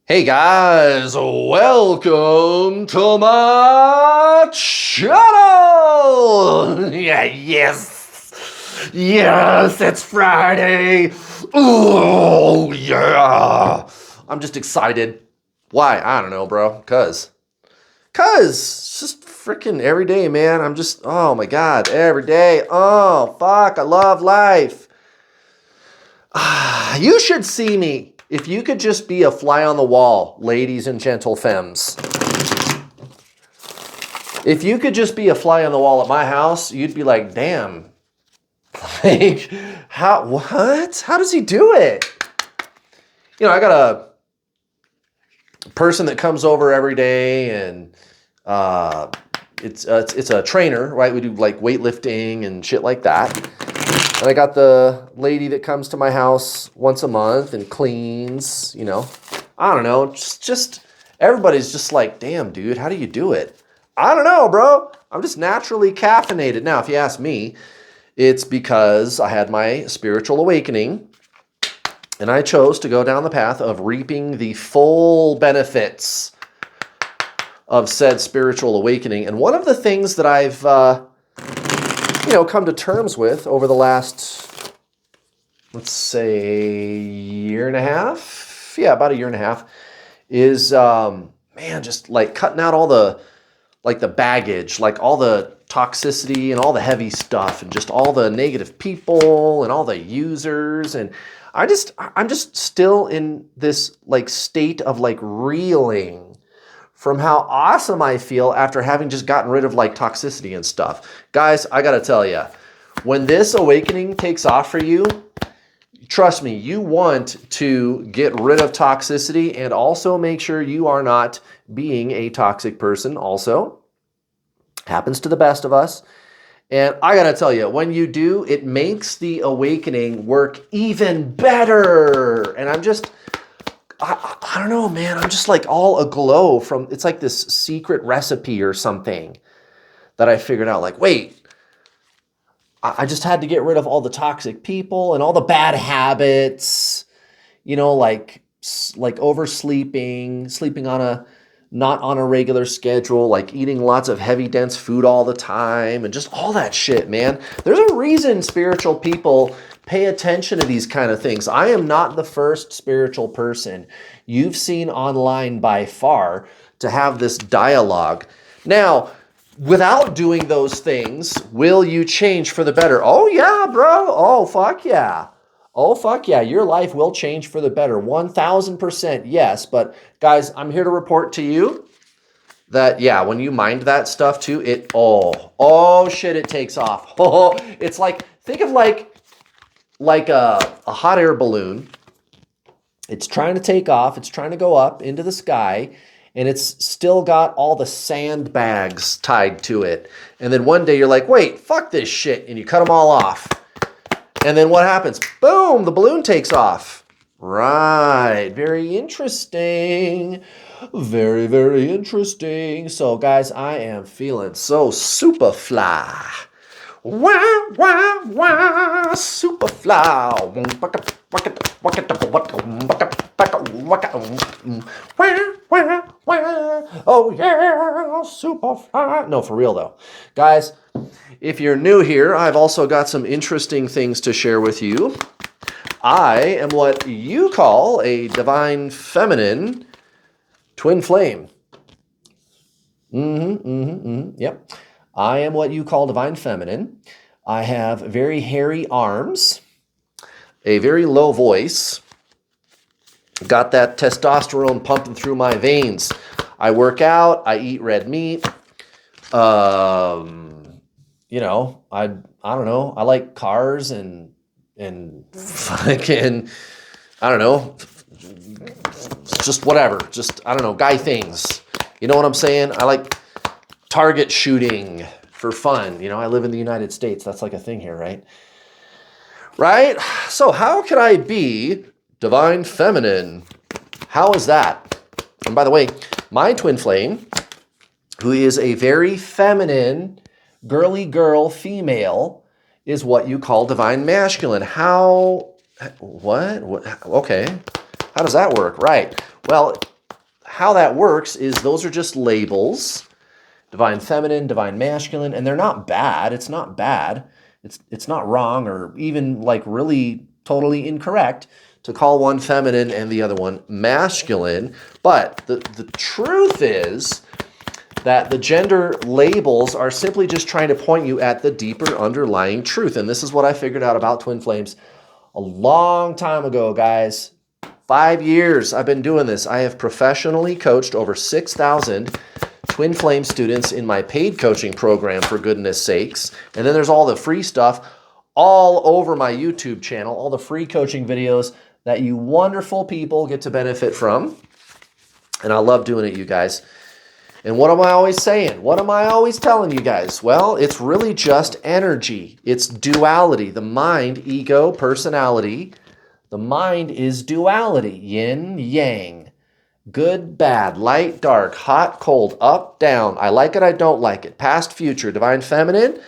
Hey guys, welcome to my channel! Yeah, yes! Yes, it's Friday! Oh, yeah! I'm just excited. Why? I don't know, bro. Cause, it's just freaking every day, man. Oh my God, every day. Oh, fuck, I love life. You should see me. If you could just be a fly on the wall, ladies and gentle femmes. If you could just be a fly on the wall at my house, you'd be like, damn. Like, what? How does he do it? You know, I got a person that comes over every day and it's a trainer, right? We do like weightlifting and shit like that. And I got the lady that comes to my house once a month and cleans, you know. I don't know. Just everybody's just like, damn, dude, how do you do it? I don't know, bro. I'm just naturally caffeinated. Now, if you ask me, it's because I had my spiritual awakening and I chose to go down the path of reaping the full benefits of said spiritual awakening. And one of the things that I've come to terms with over the last, let's say, year and a half. Yeah, about a year and a half is, just like cutting out all the baggage, like all the toxicity and all the heavy stuff and just all the negative people and all the users. And I'm just still in this like state of like reeling from how awesome I feel after having just gotten rid of like toxicity and stuff. Guys, I gotta tell you, when this awakening takes off for you, trust me, you want to get rid of toxicity and also make sure you are not being a toxic person also. Happens to the best of us. And I gotta tell you, when you do, it makes the awakening work even better. And I don't know, man. I'm just like all aglow from, it's like this secret recipe or something that I figured out. Like, wait, I just had to get rid of all the toxic people and all the bad habits, you know, like oversleeping, sleeping not on a regular schedule, like eating lots of heavy, dense food all the time, and just all that shit, man. There's a reason spiritual people pay attention to these kind of things. I am not the first spiritual person you've seen online by far to have this dialogue. Now, without doing those things, will you change for the better? Oh, yeah, bro. Oh, fuck yeah. Oh, fuck yeah. Your life will change for the better. 1,000% yes. But guys, I'm here to report to you that, yeah, when you mind that stuff too, oh shit, it takes off. Oh, it's like, think of like a hot air balloon. It's trying to take off. It's trying to go up into the sky. And it's still got all the sandbags tied to it. And then one day you're like, wait, fuck this shit. And you cut them all off. And then what happens? Boom, the balloon takes off. Right, very interesting. Very, very interesting. So guys, I am feeling so super fly. Wah, wah, wah, super fly. Oh yeah, super fly. No, for real though. Guys, if you're new here, I've also got some interesting things to share with you. I am what you call a divine feminine twin flame. Yep. I am what you call divine feminine. I have very hairy arms, a very low voice, got that testosterone pumping through my veins. I work out, I eat red meat. You know, I don't know. I like cars and fucking, I don't know, just whatever. Just, I don't know, guy things. You know what I'm saying? I like target shooting for fun. You know, I live in the United States. That's like a thing here, right? Right? So how could I be divine feminine? How is that? And by the way, my twin flame, who is a very feminine, girly girl female, is what you call divine masculine. How, what? Okay. How does that work? Right. Well, how that works is those are just labels, divine feminine, divine masculine, and they're not bad. It's not bad. It's not wrong or even like really totally incorrect to call one feminine and the other one masculine. But the truth is that the gender labels are simply just trying to point you at the deeper underlying truth. And this is what I figured out about twin flames a long time ago, guys. 5 years I've been doing this. I have professionally coached over 6,000 twin flame students in my paid coaching program, for goodness sakes. And then there's all the free stuff all over my YouTube channel, all the free coaching videos that you wonderful people get to benefit from. And I love doing it, you guys. And what am I always saying? What am I always telling you guys? Well, it's really just energy. It's duality. The mind, ego, personality. The mind is duality. Yin, yang. Good, bad, light, dark, hot, cold, up, down. I like it, I don't like it. Past, future, divine feminine,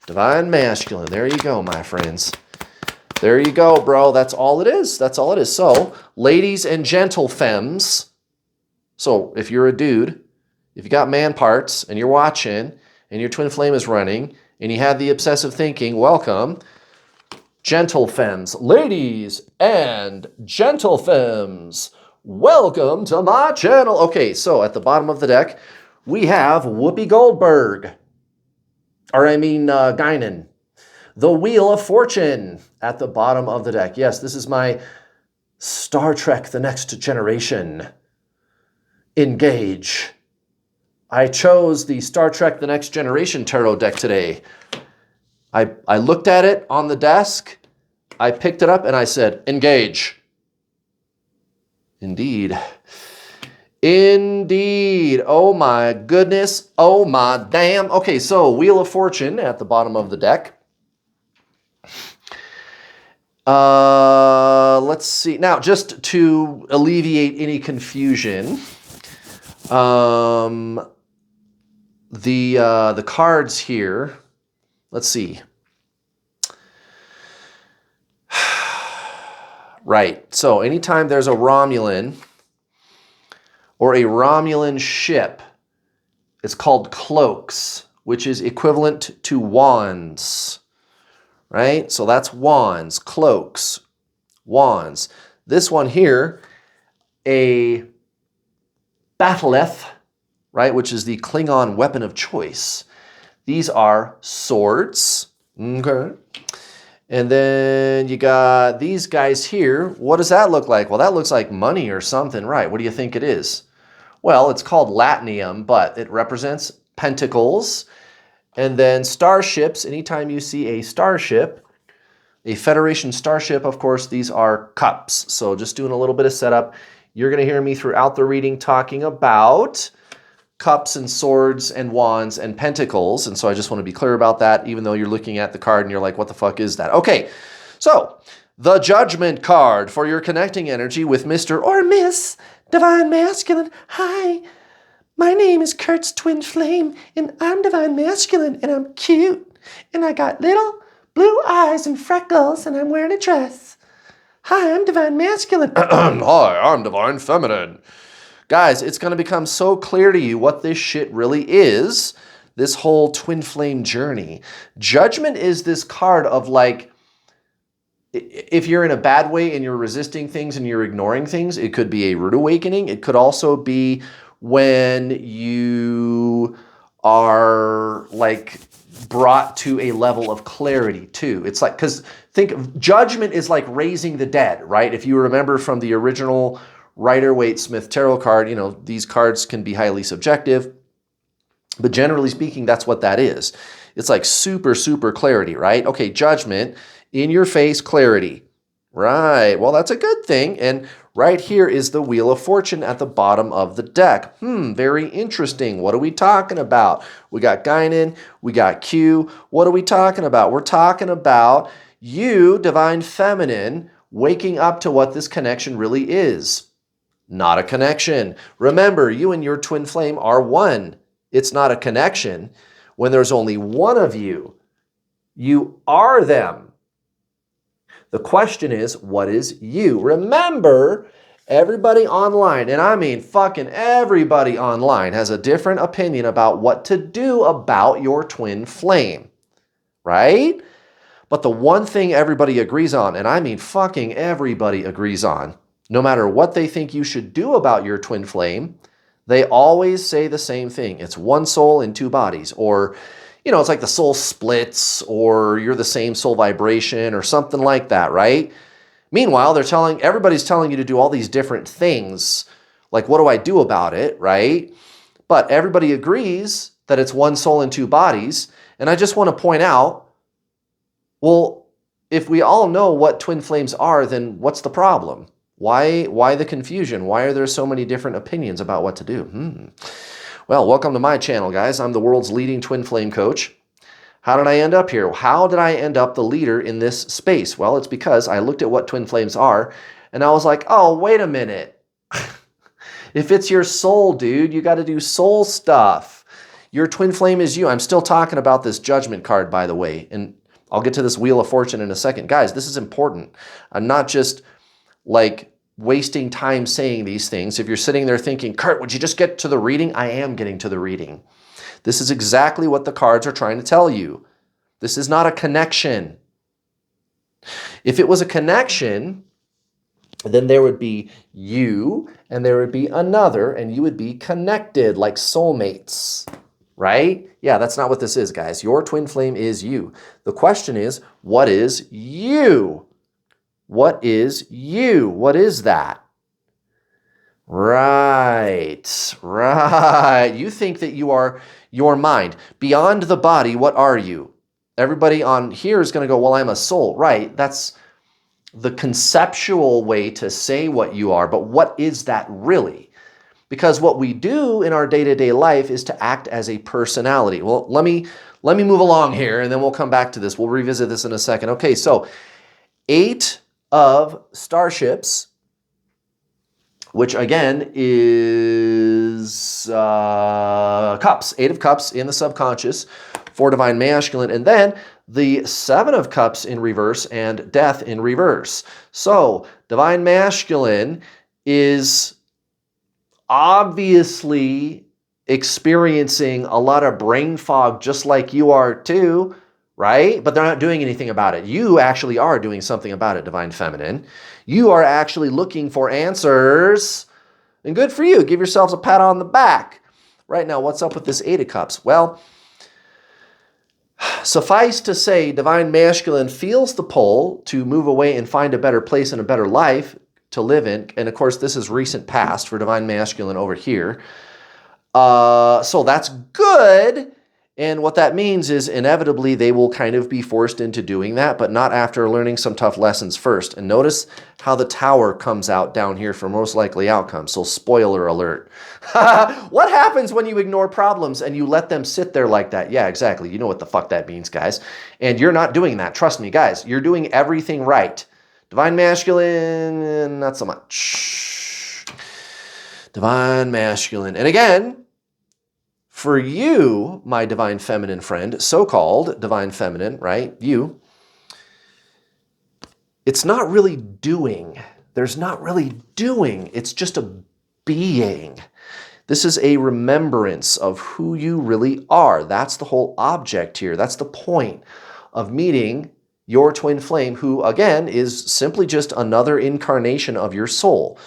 divine masculine. There you go, my friends. There you go, bro. That's all it is. That's all it is. So, ladies and gentle femmes. So, if you're a dude, if you got man parts and you're watching and your twin flame is running and you had the obsessive thinking, welcome. Gentle femmes, ladies and gentle femmes, welcome to my channel. Okay, so at the bottom of the deck, we have Whoopi Goldberg, Guinan. The Wheel of Fortune at the bottom of the deck. Yes, this is my Star Trek The Next Generation. Engage. I chose the Star Trek The Next Generation tarot deck today. I looked at it on the desk, I picked it up, and I said, engage. Indeed. Indeed. Oh my goodness. Oh my damn. Okay, so Wheel of Fortune at the bottom of the deck. Let's see. Now, just to alleviate any confusion, the cards here, let's see. Right. So anytime there's a Romulan or a Romulan ship, it's called cloaks, which is equivalent to wands. Right? So that's wands, cloaks, wands. This one here, a bat'leth, right, which is the Klingon weapon of choice. These are swords. Okay. And then you got these guys here. What does that look like? Well, that looks like money or something, right? What do you think it is? Well, it's called latinium, but it represents pentacles. And then starships, anytime you see a starship, a Federation starship, of course, these are cups. So just doing a little bit of setup. You're going to hear me throughout the reading talking about cups and swords and wands and pentacles. And so I just want to be clear about that, even though you're looking at the card and you're like, what the fuck is that? Okay, so the Judgment card for your connecting energy with Mr. or Miss Divine Masculine. Hi, my name is Kurt's Twin Flame, and I'm Divine Masculine, and I'm cute, and I got little blue eyes and freckles, and I'm wearing a dress. Hi, I'm Divine Masculine. Hi, I'm Divine Feminine. Guys, it's going to become so clear to you what this shit really is, this whole twin flame journey. Judgment is this card of like, if you're in a bad way and you're resisting things and you're ignoring things, it could be a rude awakening. It could also be when you are like brought to a level of clarity too. It's like, because think of judgment is like raising the dead, right? If you remember from the original Rider-Waite-Smith tarot card, you know, these cards can be highly subjective, but generally speaking, that's what that is. It's like super, super clarity, right? Okay, judgment, in your face clarity. Right, well, that's a good thing. And right here is the Wheel of Fortune at the bottom of the deck. Very interesting. What are we talking about? We got Guinan, we got Q. What are we talking about? We're talking about you, Divine Feminine, waking up to what this connection really is. Not a connection. Remember, you and your twin flame are one. It's not a connection. When there's only one of you, you are them. The question is, what is you? Remember, Everybody online, and I mean fucking everybody online, has a different opinion about what to do about your twin flame, right? But the one thing everybody agrees on, and I mean fucking everybody agrees on, no matter what they think you should do about your twin flame, they always say the same thing. It's one soul in two bodies, or, it's like the soul splits, or you're the same soul vibration, or something like that, right? Meanwhile, everybody's telling you to do all these different things. Like, what do I do about it, right? But everybody agrees that it's one soul in two bodies. And I just want to point out, well, if we all know what twin flames are, then what's the problem? Why the confusion? Why are there so many different opinions about what to do? Well, welcome to my channel, guys. I'm the world's leading twin flame coach. How did I end up here? How did I end up the leader in this space? Well, it's because I looked at what twin flames are, and I was like, oh, wait a minute. If it's your soul, dude, you got to do soul stuff. Your twin flame is you. I'm still talking about this judgment card, by the way, and I'll get to this Wheel of Fortune in a second. Guys, this is important. I'm not just like wasting time saying these things. If you're sitting there thinking, Kurt, would you just get to the reading? I am getting to the reading. This is exactly what the cards are trying to tell you. This is not a connection. If it was a connection, then there would be you and there would be another, and you would be connected like soulmates, right? Yeah, that's not what this is, guys. Your twin flame is you. The question is, what is you? What is you? What is that? Right. You think that you are your mind. Beyond the body, what are you? Everybody on here is going to go, well, I'm a soul. Right. That's the conceptual way to say what you are. But what is that really? Because what we do in our day-to-day life is to act as a personality. Well, let me move along here, and then we'll come back to this. We'll revisit this in a second. Okay, so 8 of starships, which again is cups, 8 of cups in the subconscious for divine masculine, and then the 7 of cups in reverse and death in reverse. So divine masculine is obviously experiencing a lot of brain fog just like you are too, right? But they're not doing anything about it. You actually are doing something about it, divine feminine. You are actually looking for answers, and good for you. Give yourselves a pat on the back. Right now, what's up with this 8 of cups? Well, suffice to say, divine masculine feels the pull to move away and find a better place and a better life to live in. And of course, this is recent past for divine masculine over here. So that's good. And what that means is inevitably they will kind of be forced into doing that, but not after learning some tough lessons first. And notice how the tower comes out down here for most likely outcomes. So spoiler alert. What happens when you ignore problems and you let them sit there like that? Yeah, exactly. You know what the fuck that means, guys. And you're not doing that. Trust me, guys. You're doing everything right. Divine masculine, not so much. Divine masculine. And again, for you, my divine feminine friend, so-called divine feminine, right? You, it's not really doing. There's not really doing. It's just a being. This is a remembrance of who you really are. That's the whole object here. That's the point of meeting your twin flame, who, again, is simply just another incarnation of your soul.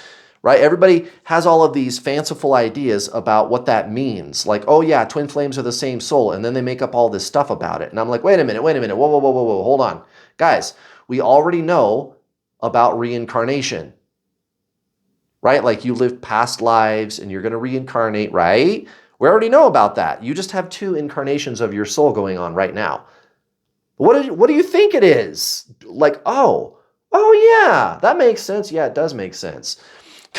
Right? Everybody has all of these fanciful ideas about what that means. Like, oh yeah, twin flames are the same soul. And then they make up all this stuff about it. And I'm like, wait a minute. Whoa, hold on. Guys, we already know about reincarnation. Right? Like you live past lives and you're going to reincarnate, right? We already know about that. You just have 2 incarnations of your soul going on right now. What do you think it is? Like, oh yeah, that makes sense. Yeah, it does make sense.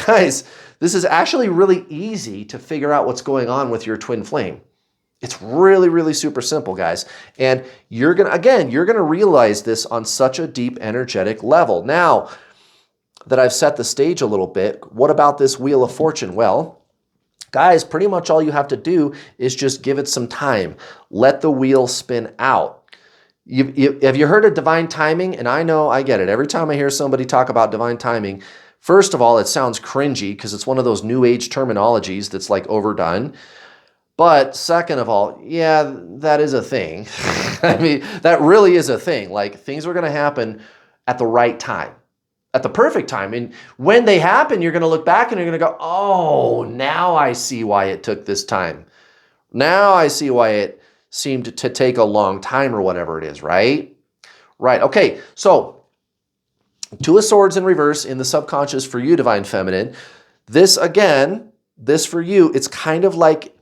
Guys, this is actually really easy to figure out what's going on with your twin flame. It's really, really super simple, guys. And you're going to realize this on such a deep energetic level. Now that I've set the stage a little bit, what about this Wheel of Fortune? Well, guys, pretty much all you have to do is just give it some time. Let the wheel spin out. Have you heard of divine timing? And I know, I get it. Every time I hear somebody talk about divine timing, First of all, it sounds cringy because it's one of those new age terminologies that's like overdone. But second of all, yeah, that is a thing. I mean, that really is a thing. Like things are going to happen at the right time, at the perfect time. And when they happen, you're going to look back and you're going to go, oh, now I see why it took this time. Now I see why it seemed to take a long time or whatever it is, right? Right. Okay. So Two of Swords in reverse in the subconscious for you, Divine Feminine. This again, this for you, it's kind of like,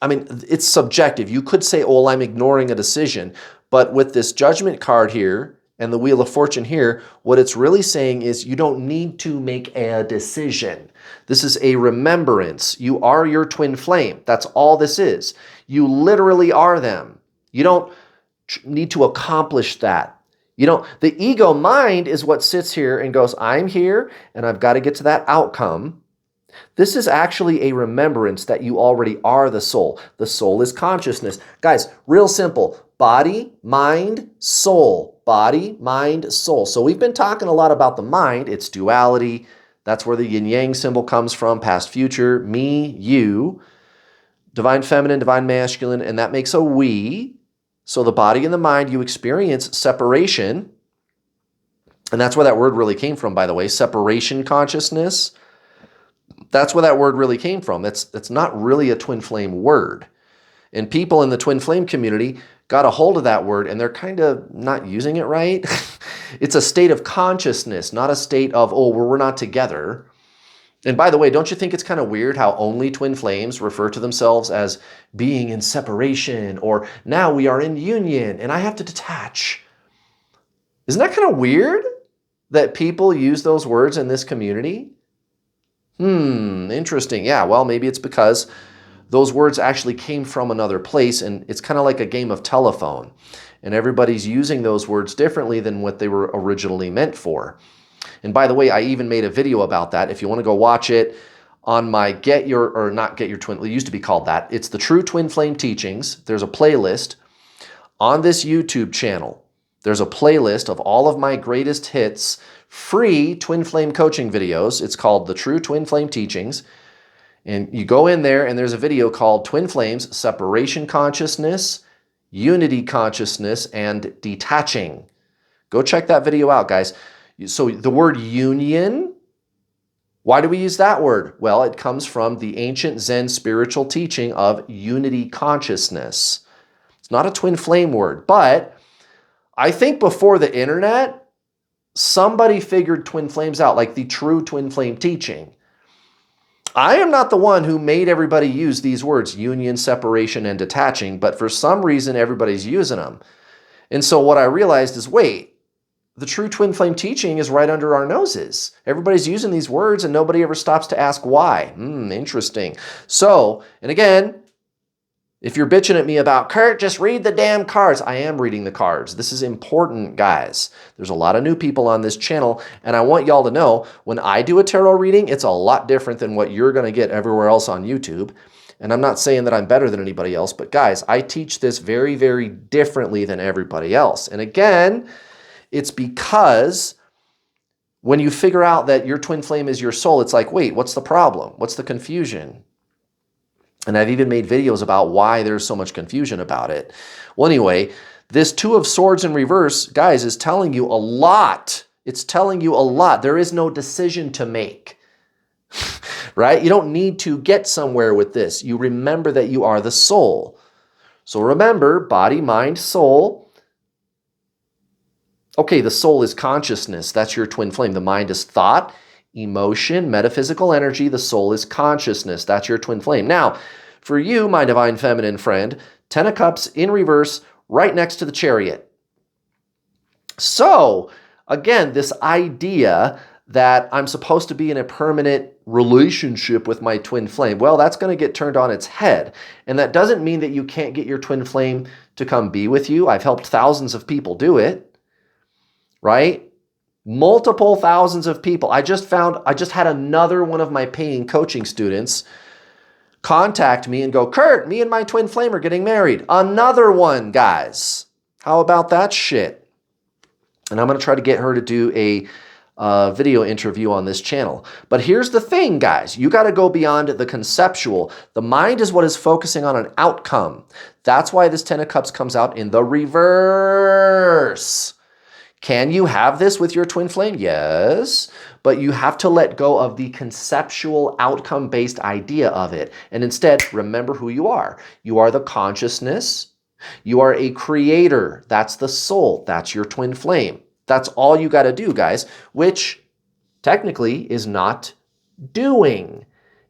I mean, it's subjective. You could say, oh, well, I'm ignoring a decision. But with this Judgment card here and the Wheel of Fortune here, what it's really saying is you don't need to make a decision. This is a remembrance. You are your twin flame. That's all this is. You literally are them. You don't need to accomplish that. You know, the ego mind is what sits here and goes, I'm here and I've got to get to that outcome. This is actually a remembrance that you already are the soul. The soul is consciousness. Guys, real simple. Body, mind, soul. Body, mind, soul. So we've been talking a lot about the mind. It's duality. That's where the yin-yang symbol comes from. Past, future, me, you. Divine feminine, divine masculine, and that makes a we. So the body and the mind, you experience separation. And that's where that word really came from, by the way. Separation consciousness. That's where that word really came from. That's not really a twin flame word. And people in the twin flame community got a hold of that word and they're kind of not using it right. It's a state of consciousness, not a state of, oh, we're not together. And by the way, don't you think it's kind of weird how only twin flames refer to themselves as being in separation, or now we are in union and I have to detach? Isn't that kind of weird that people use those words in this community? Interesting. Yeah, well, maybe it's because those words actually came from another place, and it's kind of like a game of telephone, and everybody's using those words differently than what they were originally meant for. And by the way, I even made a video about that. If you want to go watch it on my not Get Your Twin, it used to be called that. It's the True Twin Flame Teachings. There's a playlist on this YouTube channel. There's a playlist of all of my greatest hits, free twin flame coaching videos. It's called the True Twin Flame Teachings. And you go in there and there's a video called Twin Flames, Separation Consciousness, Unity Consciousness, and Detaching. Go check that video out, guys. So the word union, why do we use that word? Well, it comes from the ancient Zen spiritual teaching of unity consciousness. It's not a twin flame word, but I think before the internet, somebody figured twin flames out, like the True Twin Flame Teaching. I am not the one who made everybody use these words, union, separation, and detaching, but for some reason, everybody's using them. And so what I realized is, wait, the True Twin Flame Teaching is right under our noses. Everybody's using these words and nobody ever stops to ask why. Interesting. So, and again, if you're bitching at me about, Kurt, just read the damn cards. I am reading the cards. This is important, guys. There's a lot of new people on this channel, and I want y'all to know, when I do a tarot reading, it's a lot different than what you're going to get everywhere else on YouTube. And I'm not saying that I'm better than anybody else, but guys, I teach this very, very differently than everybody else. And again, it's because when you figure out that your twin flame is your soul, it's like, wait, what's the problem? What's the confusion? And I've even made videos about why there's so much confusion about it. Well, anyway, this Two of Swords in reverse, guys, is telling you a lot. It's telling you a lot. There is no decision to make, right? You don't need to get somewhere with this. You remember that you are the soul. So remember, body, mind, soul. Okay, the soul is consciousness. That's your twin flame. The mind is thought, emotion, metaphysical energy. The soul is consciousness. That's your twin flame. Now, for you, my divine feminine friend, 10 of Cups in reverse, right next to the Chariot. So, again, this idea that I'm supposed to be in a permanent relationship with my twin flame, well, that's going to get turned on its head. And that doesn't mean that you can't get your twin flame to come be with you. I've helped thousands of people do it, right? Multiple thousands of people. I just had another one of my paying coaching students contact me and go, Kurt, me and my twin flame are getting married. Another one, guys. How about that shit? And I'm going to try to get her to do a video interview on this channel. But here's the thing, guys. You got to go beyond the conceptual. The mind is what is focusing on an outcome. That's why this Ten of Cups comes out in the reverse. Can you have this with your twin flame? Yes, but you have to let go of the conceptual outcome-based idea of it. And instead, remember who you are. You are the consciousness. You are a creator. That's the soul. That's your twin flame. That's all you got to do, guys, which technically is not doing.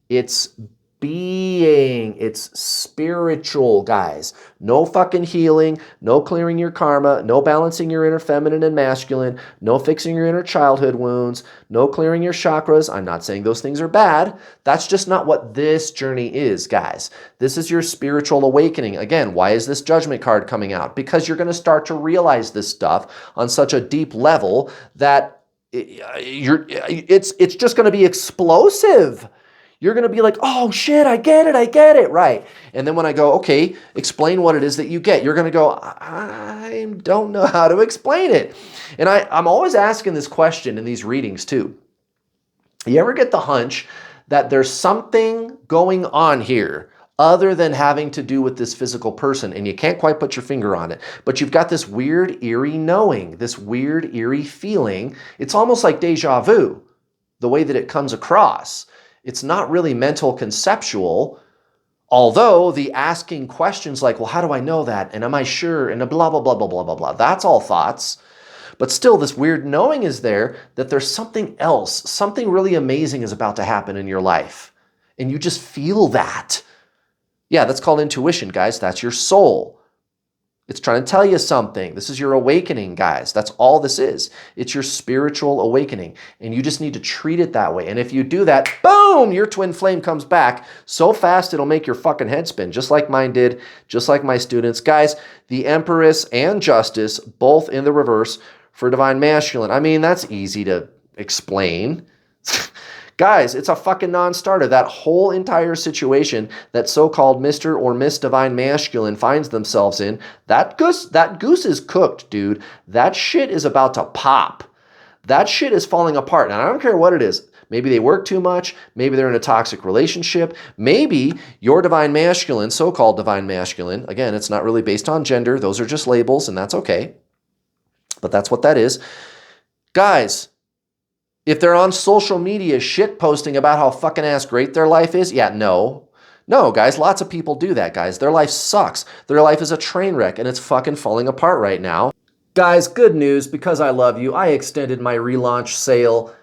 It's being. It's spiritual, guys. No fucking healing, no clearing your karma, no balancing your inner feminine and masculine, no fixing your inner childhood wounds, no clearing your chakras. I'm not saying those things are bad. That's just not what this journey is, guys. This is your spiritual awakening. Again, why is this Judgment card coming out? Because you're going to start to realize this stuff on such a deep level that it's just going to be explosive. You're going to be like, oh shit, I get it, right? And then when I go, okay, explain what it is that you get, you're going to go, I don't know how to explain it. And I'm always asking this question in these readings too. You ever get the hunch that there's something going on here other than having to do with this physical person, and you can't quite put your finger on it, but you've got this weird, eerie knowing, this weird, eerie feeling. It's almost like deja vu, the way that it comes across. It's not really mental conceptual, although the asking questions like, well, how do I know that? And am I sure? And blah, blah, blah, blah, blah, blah, blah. That's all thoughts. But still, this weird knowing is there that there's something else, something really amazing is about to happen in your life. And you just feel that. Yeah, that's called intuition, guys. That's your soul. It's trying to tell you something. This is your awakening, guys. That's all this is. It's your spiritual awakening. And you just need to treat it that way. And if you do that, boom, your twin flame comes back so fast it'll make your fucking head spin, just like mine did, just like my students. Guys, the Empress and Justice, both in the reverse for Divine Masculine. I mean, that's easy to explain. Guys, it's a fucking non-starter. That whole entire situation that so-called Mr. or Miss Divine Masculine finds themselves in, that goose is cooked, dude. That shit is about to pop. That shit is falling apart. And I don't care what it is. Maybe they work too much. Maybe they're in a toxic relationship. Maybe your Divine Masculine, so-called Divine Masculine, again, it's not really based on gender. Those are just labels, and that's okay. But that's what that is. Guys, if they're on social media shit posting about how fucking ass great their life is, yeah, no. No, guys, lots of people do that, guys. Their life sucks. Their life is a train wreck, and it's fucking falling apart right now. Guys, good news. Because I love you, I extended my relaunch sale.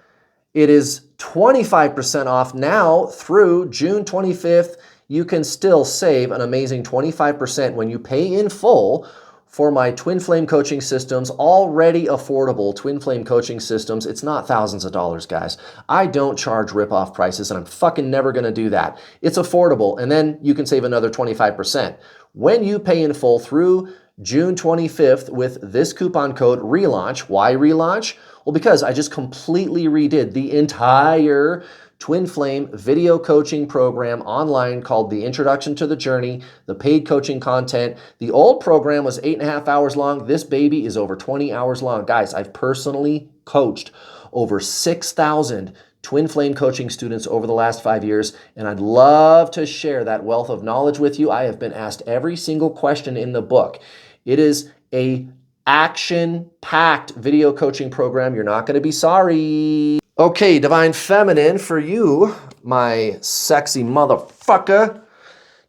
It is 25% off now through June 25th. You can still save an amazing 25% when you pay in full for my twin flame coaching systems, already affordable twin flame coaching systems. It's not thousands of dollars, guys. I don't charge rip-off prices, and I'm fucking never gonna do that. It's affordable, and then you can save another 25%. When you pay in full through June 25th with this coupon code RELAUNCH. Why relaunch? Well, because I just completely redid the entire twin flame video coaching program online called the Introduction to the Journey, the paid coaching content. The old program was 8.5 hours long. This baby is over 20 hours long. Guys, I've personally coached over 6,000 twin flame coaching students over the last 5 years, and I'd love to share that wealth of knowledge with you. I have been asked every single question in the book. It is a action-packed video coaching program. You're not going to be sorry. Okay, Divine Feminine, for you, my sexy motherfucker.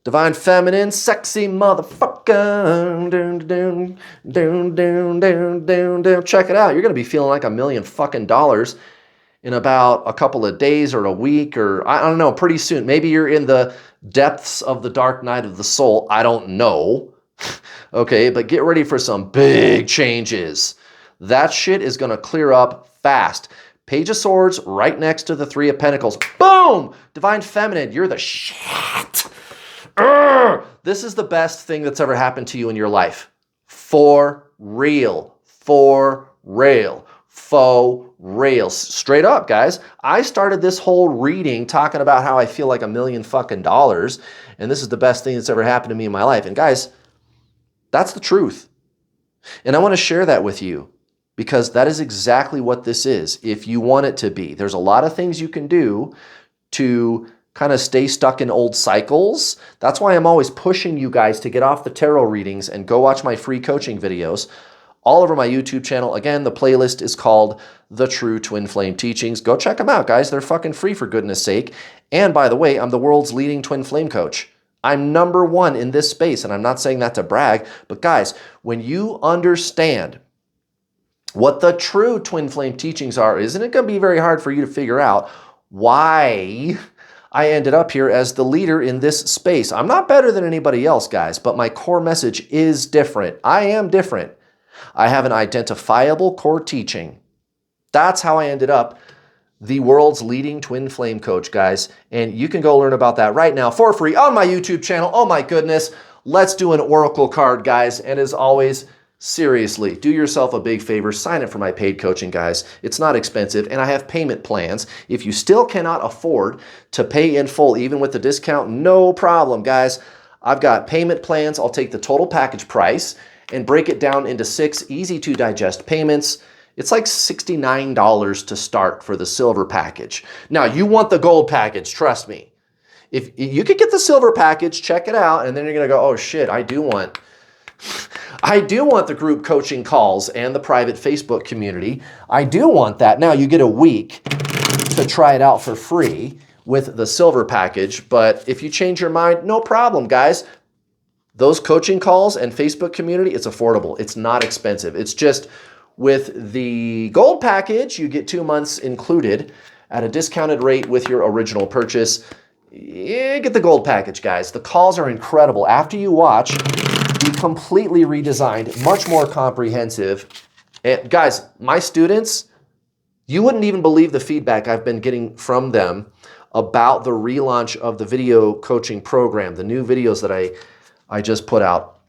Divine Feminine, sexy motherfucker. Check it out. You're going to be feeling like $1 million fucking dollars in about a couple of days or a week, or I don't know, pretty soon. Maybe you're in the depths of the dark night of the soul. I don't know. Okay, but get ready for some big changes. That shit is going to clear up fast. Page of Swords right next to the Three of Pentacles. Boom! Divine Feminine, you're the shit. Urgh! This is the best thing that's ever happened to you in your life. For real. For real. Faux real. Straight up, guys. I started this whole reading talking about how I feel like $1 million fucking dollars, and this is the best thing that's ever happened to me in my life. And guys, that's the truth. And I want to share that with you. because that is exactly what this is if you want it to be. There's a lot of things you can do to kind of stay stuck in old cycles. That's why I'm always pushing you guys to get off the tarot readings and go watch my free coaching videos all over my YouTube channel. Again, the playlist is called The True Twin Flame Teachings. Go check them out, guys. They're fucking free, for goodness sake. And by the way, I'm the world's leading twin flame coach. I'm #1 in this space, and I'm not saying that to brag, but guys, when you understand what the true twin flame teachings are, isn't it going to be very hard for you to figure out why I ended up here as the leader in this space? I'm not better than anybody else, guys, but my core message is different. I am different. I have an identifiable core teaching. That's how I ended up the world's leading twin flame coach, guys. And you can go learn about that right now for free on my YouTube channel. Oh my goodness. Let's do an oracle card, guys. And as always, seriously, do yourself a big favor. Sign up for my paid coaching, guys. It's not expensive, and I have payment plans. If you still cannot afford to pay in full, even with the discount, no problem, guys. I've got payment plans. I'll take the total package price and break it down into 6 easy-to-digest payments. It's like $69 to start for the silver package. Now, you want the gold package, trust me. If you could get the silver package, check it out, and then you're going to go, oh shit, I do want the group coaching calls and the private Facebook community. I do want that. Now, you get a week to try it out for free with the silver package, but if you change your mind, no problem, guys. Those coaching calls and Facebook community, it's affordable. It's not expensive. It's just with the gold package, you get 2 months included at a discounted rate with your original purchase. Yeah, get the gold package, guys. The calls are incredible. After you watch the completely redesigned, much more comprehensive. And guys, my students, you wouldn't even believe the feedback I've been getting from them about the relaunch of the video coaching program, the new videos that I just put out.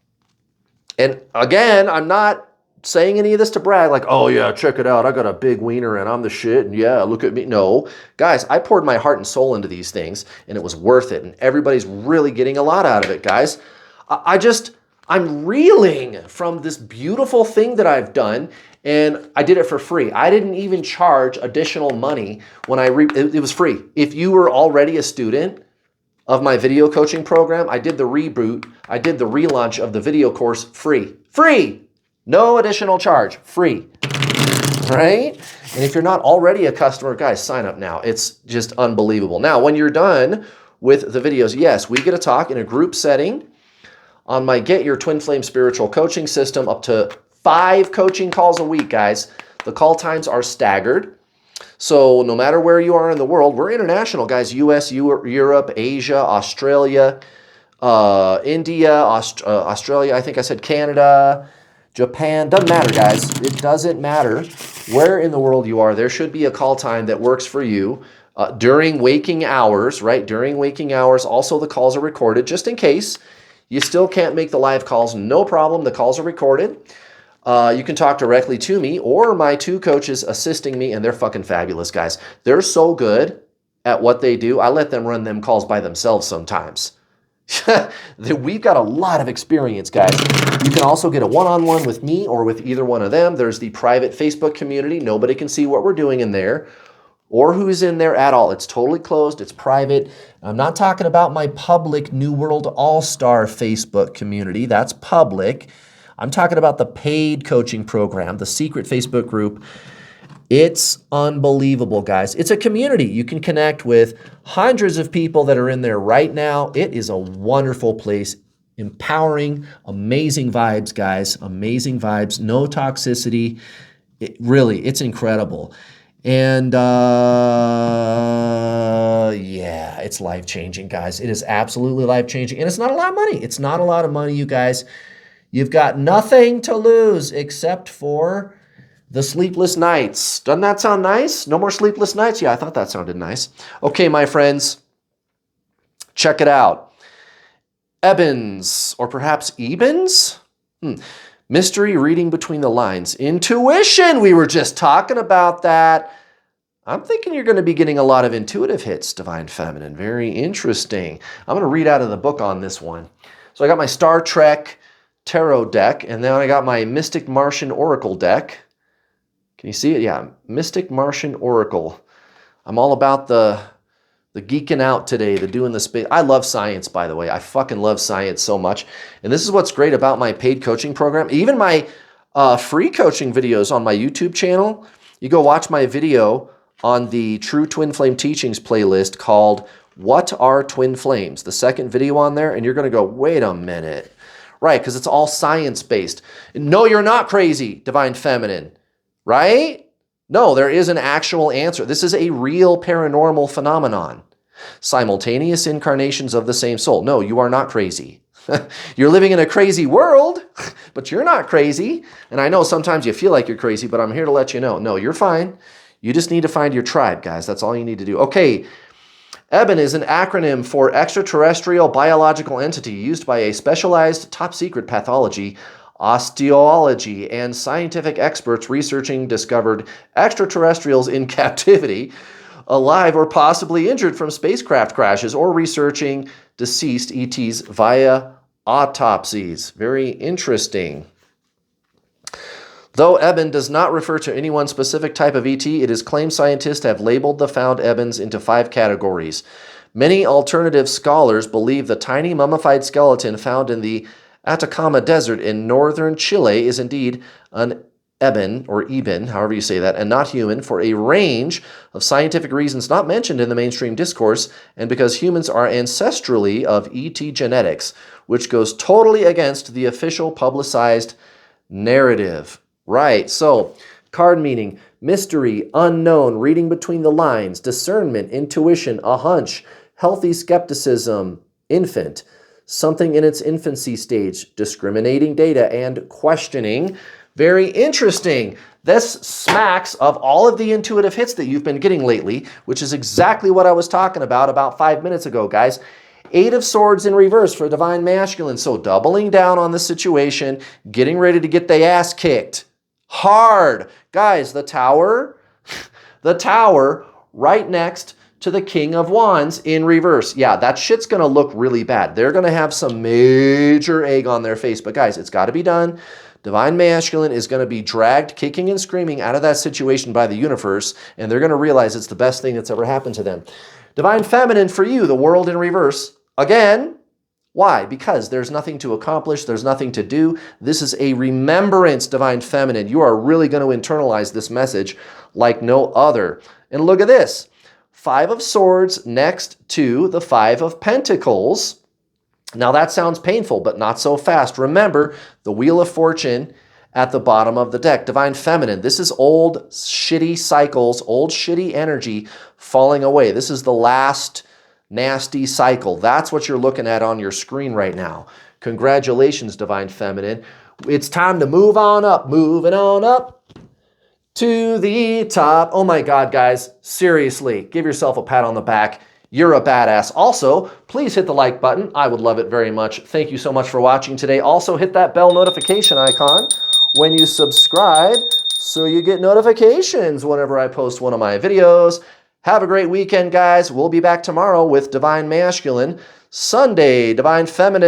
And again, I'm not saying any of this to brag, like, oh yeah, check it out, I got a big wiener and I'm the shit, and yeah, look at me. No, guys, I poured my heart and soul into these things, and it was worth it, and everybody's really getting a lot out of it, guys. I'm reeling from this beautiful thing that I've done, and I did it for free. I didn't even charge additional money when it was free. If you were already a student of my video coaching program, I did the reboot, I did the relaunch of the video course free. Free! No additional charge. Free. Right? And if you're not already a customer, guys, sign up now. It's just unbelievable. Now, when you're done with the videos, yes, we get to talk in a group setting on my Get Your Twin Flame Spiritual Coaching System, up to 5 coaching calls a week, guys. The call times are staggered. So no matter where you are in the world, we're international, guys. US, Europe, Asia, Australia, India, Australia, I think I said Canada, Japan. Doesn't matter, guys. It doesn't matter where in the world you are. There should be a call time that works for you during waking hours, right? During waking hours. Also, the calls are recorded just in case you still can't make the live calls. No problem. The calls are recorded. You can talk directly to me or my 2 coaches assisting me, and they're fucking fabulous, guys. They're so good at what they do. I let them run them calls by themselves sometimes. We've got a lot of experience, guys. You can also get a one-on-one with me or with either one of them. There's the private Facebook community. Nobody can see what we're doing in there or who's in there at all. It's totally closed. It's private. I'm not talking about my public New World All-Star Facebook community. That's public. I'm talking about the paid coaching program, the secret Facebook group. It's unbelievable, guys. It's a community. You can connect with hundreds of people that are in there right now. It is a wonderful place. Empowering, amazing vibes, guys. Amazing vibes. No toxicity. It's incredible. And yeah, it's life-changing, guys. It is absolutely life-changing. And it's not a lot of money. It's not a lot of money, you guys. You've got nothing to lose except for the sleepless nights. Doesn't that sound nice? No more sleepless nights? Yeah, I thought that sounded nice. Okay, my friends, check it out. Ebens, or perhaps Ebens? Mystery reading between the lines. Intuition, we were just talking about that. I'm thinking you're going to be getting a lot of intuitive hits, Divine Feminine. Very interesting. I'm going to read out of the book on this one. So I got my Star Trek tarot deck, and then I got my Mystic Martian Oracle deck. Can you see it? Yeah, Mystic Martian Oracle. I'm all about the geeking out today, the doing the space. I love science, by the way. I fucking love science so much. And this is what's great about my paid coaching program. Even my free coaching videos on my YouTube channel. You go watch my video on the True Twin Flame Teachings playlist called What Are Twin Flames? The second video on there, and you're going to go, wait a minute. Right, because it's all science-based. No, you're not crazy, Divine Feminine. Right? No, there is an actual answer. This is a real paranormal phenomenon. Simultaneous incarnations of the same soul. No, you are not crazy. You're living in a crazy world, but you're not crazy. And I know sometimes you feel like you're crazy, but I'm here to let you know. No, you're fine. You just need to find your tribe, guys. That's all you need to do. Okay, EBEN is an acronym for extraterrestrial biological entity used by a specialized top-secret pathology, osteology, and scientific experts researching discovered extraterrestrials in captivity, alive or possibly injured from spacecraft crashes, or researching deceased ETs via autopsies. Very interesting. Though EBEN does not refer to any one specific type of ET, it is claimed scientists have labeled the found EBENs into 5 categories. Many alternative scholars believe the tiny mummified skeleton found in the Atacama Desert in northern Chile is indeed an EBEN, or EBEN, however you say that, and not human, for a range of scientific reasons not mentioned in the mainstream discourse, and because humans are ancestrally of ET genetics, which goes totally against the official publicized narrative. Right, so card meaning, mystery, unknown, reading between the lines, discernment, intuition, a hunch, healthy skepticism, infant, something in its infancy stage, discriminating data, and questioning. Very interesting. This smacks of all of the intuitive hits that you've been getting lately, which is exactly what I was talking about 5 minutes ago, guys. 8 of Swords in reverse for Divine Masculine. So doubling down on the situation, getting ready to get the ass kicked. Hard. Guys, the Tower right next to the King of Wands in reverse. Yeah, that shit's going to look really bad. They're going to have some major egg on their face. But guys, it's got to be done. Divine Masculine is going to be dragged kicking and screaming out of that situation by the universe, and they're going to realize it's the best thing that's ever happened to them. Divine Feminine for you, the World in reverse. Again, why? Because there's nothing to accomplish. There's nothing to do. This is a remembrance, Divine Feminine. You are really going to internalize this message like no other. And look at this. 5 of Swords next to the 5 of Pentacles. Now that sounds painful, but not so fast. Remember, the Wheel of Fortune at the bottom of the deck. Divine Feminine. This is old shitty cycles, old shitty energy falling away. This is the last nasty cycle. That's what you're looking at on your screen right now. Congratulations, Divine Feminine. It's time to move on up. Moving on up to the top. Oh my God, guys. Seriously, give yourself a pat on the back. You're a badass. Also, please hit the like button. I would love it very much. Thank you so much for watching today. Also, hit that bell notification icon when you subscribe so you get notifications whenever I post one of my videos. Have a great weekend, guys. We'll be back tomorrow with Divine Masculine. Sunday, Divine Feminine.